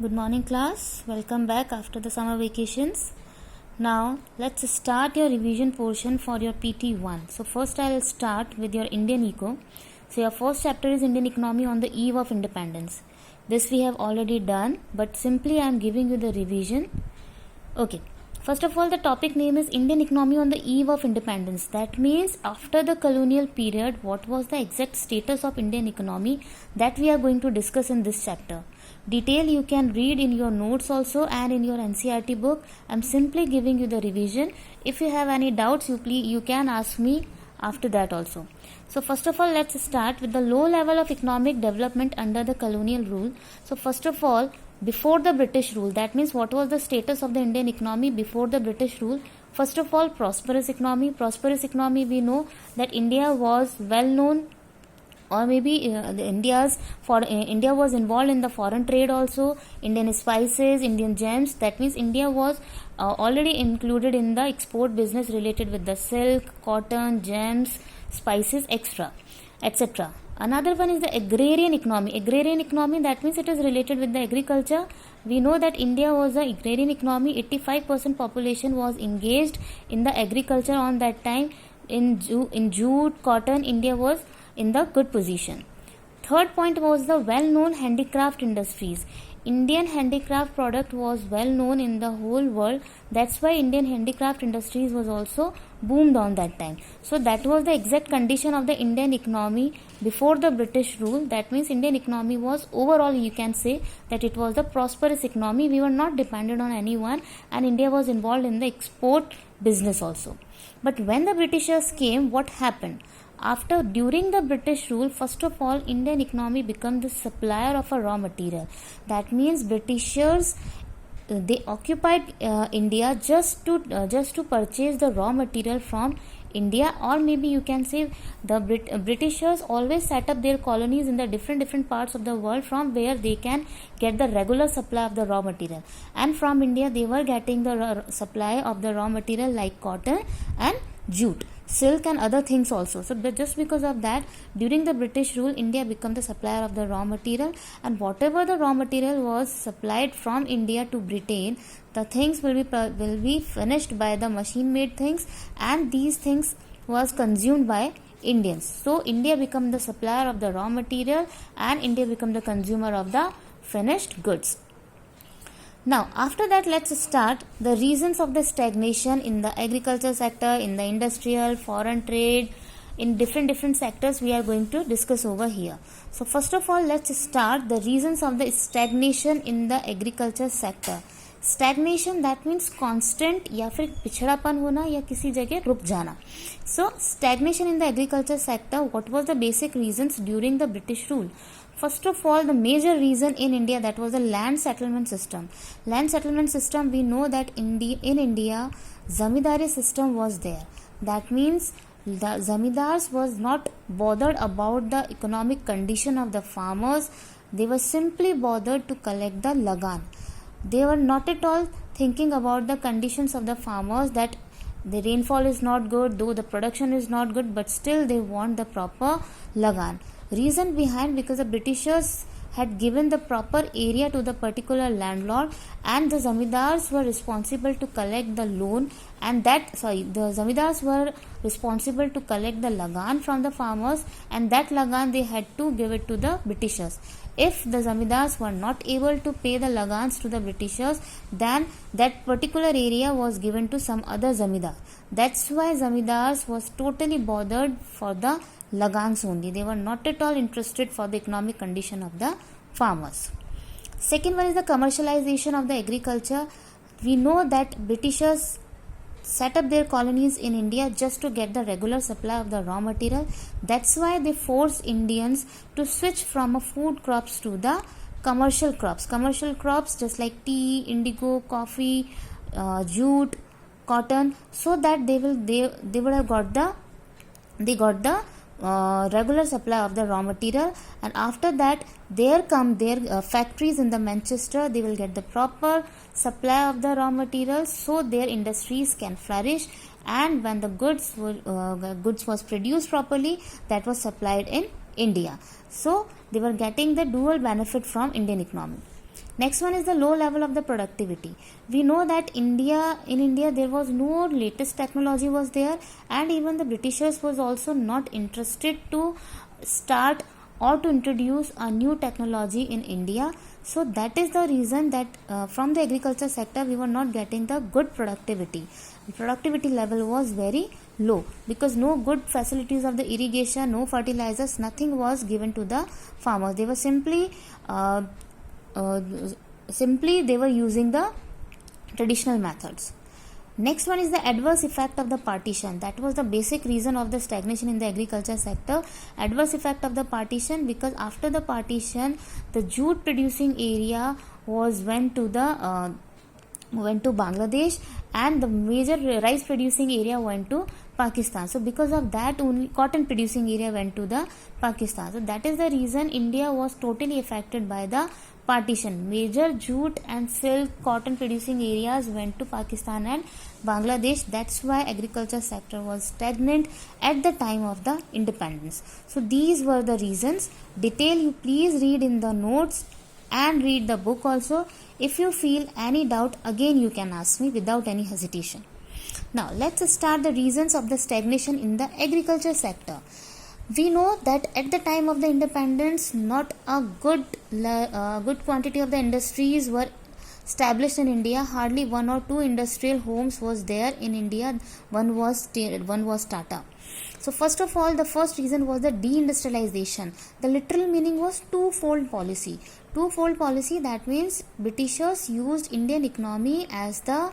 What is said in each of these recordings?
Good morning, class. Welcome back after the summer vacations. Now, let's start your revision portion for your PT1. So, first I'll start with your Indian Eco. So, your first chapter is Indian Economy on the Eve of Independence. This we have already done, but simply I am giving you the revision. Okay. First of all, the topic name is Indian Economy on the Eve of Independence. That means after the colonial period, what was the exact status of Indian economy that we are going to discuss in this chapter. Detail you can read in your notes also and in your NCERT book. I am simply giving you the revision. If you have any doubts, you can ask me after that also. So first of all, let's start with the low level of economic development under the colonial rule. So first of all, before the British rule, that means what was the status of the Indian economy before the British rule? First of all, prosperous economy. Prosperous economy, we know that India was well known, or maybe India was involved in the foreign trade also. Indian spices, Indian gems. That means India was already included in the export business related with the silk, cotton, gems, spices, etc. Another one is the agrarian economy. Agrarian economy, that means it is related with the agriculture. We know that India was an agrarian economy. 85% population was engaged in the agriculture on that time. In jute, cotton, India was in the good position. Third point was the well-known handicraft industries. Indian handicraft product was well known in the whole world. That's why Indian handicraft industries was also boomed on that time. So that was the exact condition of the Indian economy before the British rule. That means Indian economy was overall, you can say that it was the prosperous economy. We were not dependent on anyone, and India was involved in the export business also. But when the Britishers came, what happened? During the British rule, first of all, Indian economy became the supplier of a raw material. That means Britishers they occupied India just to purchase the raw material from India, or maybe you can say the Britishers always set up their colonies in the different parts of the world from where they can get the regular supply of the raw material. And from India, they were getting the supply of the raw material like cotton and jute, silk and other things also. So just because of that, during the British rule, India became the supplier of the raw material, and whatever the raw material was supplied from India to Britain, the things will be finished by the machine made things, and these things was consumed by Indians. So India became the supplier of the raw material, and India became the consumer of the finished goods. Now, after that, let's start the reasons of the stagnation in the agriculture sector, in the industrial, foreign trade, in different sectors we are going to discuss over here. So, first of all, let's start the reasons of the stagnation in the agriculture sector. Stagnation, that means constant या फिर पिछड़ापन होना या किसी जगह रुक जाना. So, stagnation in the agriculture sector, what was the basic reasons during the British rule? First of all, the major reason in India, that was the land settlement system. Land settlement system, we know that in India, zamindari system was there. That means the zamindars was not bothered about the economic condition of the farmers. They were simply bothered to collect the lagan. They were not at all thinking about the conditions of the farmers, that the rainfall is not good, though the production is not good, but still they want the proper lagan. Reason behind, because the Britishers had given the proper area to the particular landlord, and the zamindars were responsible to collect the loan, and the zamindars were responsible to collect the lagan from the farmers, and that lagan they had to give it to the Britishers. If the zamindars were not able to pay the lagans to the Britishers, then that particular area was given to some other zamindar. That's why zamindars was totally bothered for the lagans only. They were not at all interested for the economic condition of the farmers. Second one is the commercialization of the agriculture. We know that Britishers set up their colonies in India just to get the regular supply of the raw material. That's why they forced Indians to switch from food crops to the commercial crops. Commercial crops just like tea, indigo, coffee, jute, cotton, so that they would have got the regular supply of the raw material. And after that, there come their factories in the Manchester. They will get the proper supply of the raw materials, so their industries can flourish, and when the goods was produced properly, that was supplied in India. So they were getting the dual benefit from Indian economy. Next one is the low level of the productivity. We know that in India there was no latest technology was there, and even the Britishers was also not interested to start or to introduce a new technology in India. So that is the reason that from the agriculture sector we were not getting the good productivity. The productivity level was very low because no good facilities of the irrigation, no fertilizers, nothing was given to the farmers. They were simply they were using the traditional methods. Next one is the adverse effect of the partition. That was the basic reason of the stagnation in the agriculture sector. Adverse effect of the partition, because after the partition the jute producing area went to Bangladesh, and the major rice producing area went to Pakistan. So because of that only cotton producing area went to the Pakistan. So that is the reason India was totally affected by the partition. Major jute and silk cotton producing areas went to Pakistan and Bangladesh. That's why agriculture sector was stagnant at the time of the independence. So these were the reasons. Detail you please read in the notes and read the book also. If you feel any doubt, again you can ask me without any hesitation. Now let's start the reasons of the stagnation in the agriculture sector. We know that at the time of the independence, not a good quantity of the industries were established in India. Hardly one or two industrial homes was there in India. One was Tata. So first of all, the first reason was the deindustrialization. The literal meaning was twofold policy. Twofold policy, that means Britishers used Indian economy as the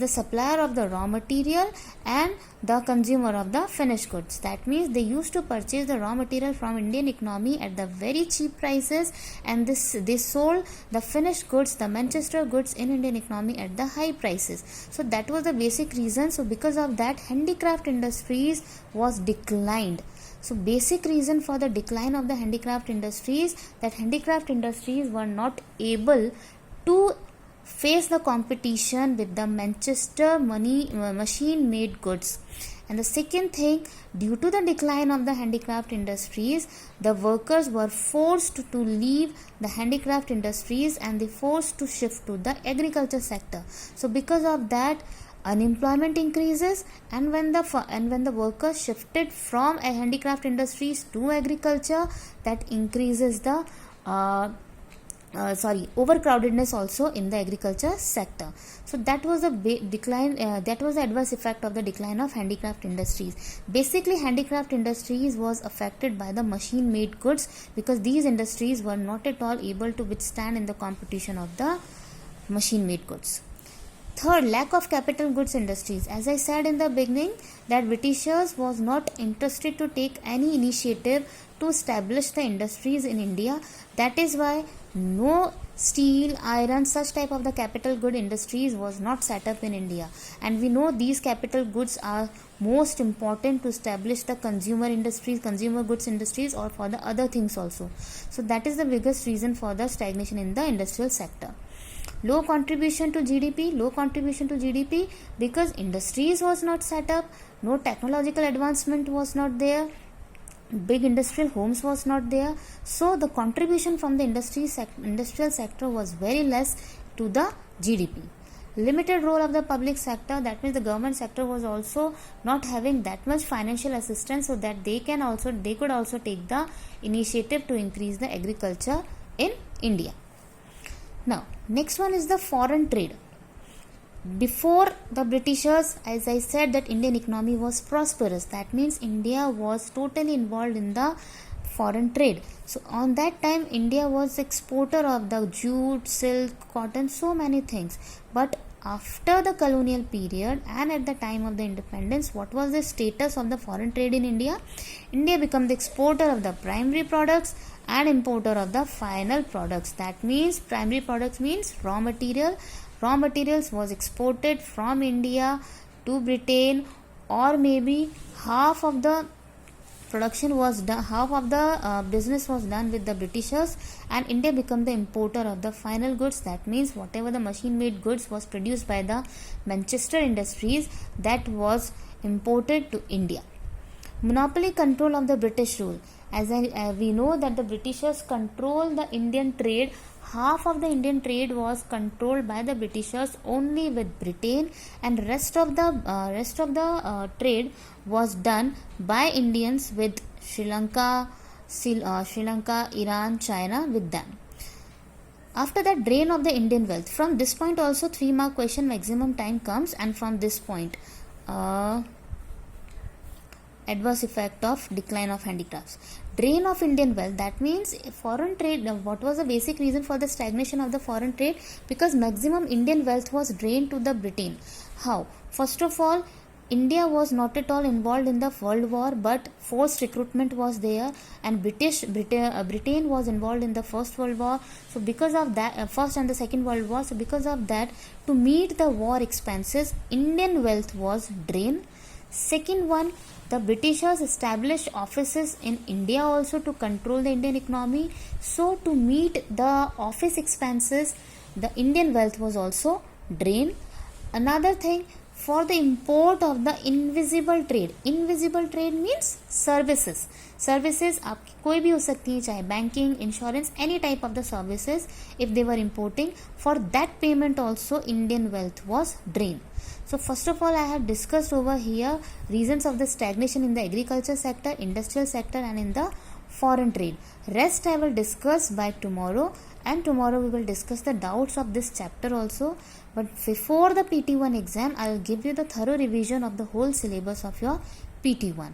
supplier of the raw material and the consumer of the finished goods. That means they used to purchase the raw material from Indian economy at the very cheap prices, and they sold the finished goods, the Manchester goods, in Indian economy at the high prices. So that was the basic reason. So because of that, handicraft industries was declined. So basic reason for the decline of the handicraft industries, that handicraft industries were not able to face the competition with the Manchester machine made goods. And the second thing, due to the decline of the handicraft industries, the workers were forced to leave the handicraft industries and they forced to shift to the agriculture sector. So because of that, unemployment increases, and when the workers shifted from a handicraft industries to agriculture, that increases the overcrowdedness also in the agriculture sector. So that was the decline. That was the adverse effect of the decline of handicraft industries. Basically, handicraft industries was affected by the machine made goods because these industries were not at all able to withstand in the competition of the machine made goods. Third, lack of capital goods industries. As I said in the beginning, that Britishers was not interested to take any initiative to establish the industries in India. That is why no steel, iron, such type of the capital good industries was not set up in India. And we know these capital goods are most important to establish the consumer industries, consumer goods industries, or for the other things also. So that is the biggest reason for the stagnation in the industrial sector. Low contribution to GDP because industries was not set up, no technological advancement was not there, big industrial homes was not there. So the contribution from the industrial sector was very less to the GDP. Limited role of the public sector, that means the government sector was also not having that much financial assistance, so that they could also take the initiative to increase the agriculture in India. Now, next one is the foreign trade. Before the Britishers, as I said, that Indian economy was prosperous. That means India was totally involved in the foreign trade. So on that time, India was exporter of the jute, silk, cotton, so many things. But after the colonial period and at the time of the independence, what was the status of the foreign trade in India? India became the exporter of the primary products and importer of the final products. That means primary products means raw material. Raw materials was exported from India to Britain, or maybe half of the production was done, half of the business was done with the Britishers, and India became the importer of the final goods. That means whatever the machine made goods was produced by the Manchester industries, that was imported to India. Monopoly control of the British rule. As we know that the Britishers control the Indian trade half of the Indian trade was controlled by the Britishers only with Britain, and rest of the trade was done by Indians with Sri Lanka, Iran, China with them. After that, drain of the Indian wealth. From this point also 3-mark question maximum time comes, and from this point adverse effect of decline of handicrafts. Drain of Indian wealth, that means foreign trade. What was the basic reason for the stagnation of the foreign trade? Because maximum Indian wealth was drained to the Britain. How? First of all, India was not at all involved in the World War, but forced recruitment was there, and Britain was involved in the First World War. So because of that, First and the Second World War, so because of that, to meet the war expenses, Indian wealth was drained. Second one, the Britishers established offices in India also to control the Indian economy. So to meet the office expenses, the Indian wealth was also drained. Another thing, for the import of the invisible trade means services आपकी कोई भी हो सकती है, चाहे banking, insurance, any type of the services, if they were importing, for that payment also Indian wealth was drained. So first of all, I have discussed over here reasons of the stagnation in the agriculture sector, industrial sector, and in the foreign trade. Rest I will discuss by tomorrow, and tomorrow we will discuss the doubts of this chapter also. But before the PT1 exam, I will give you the thorough revision of the whole syllabus of your PT1.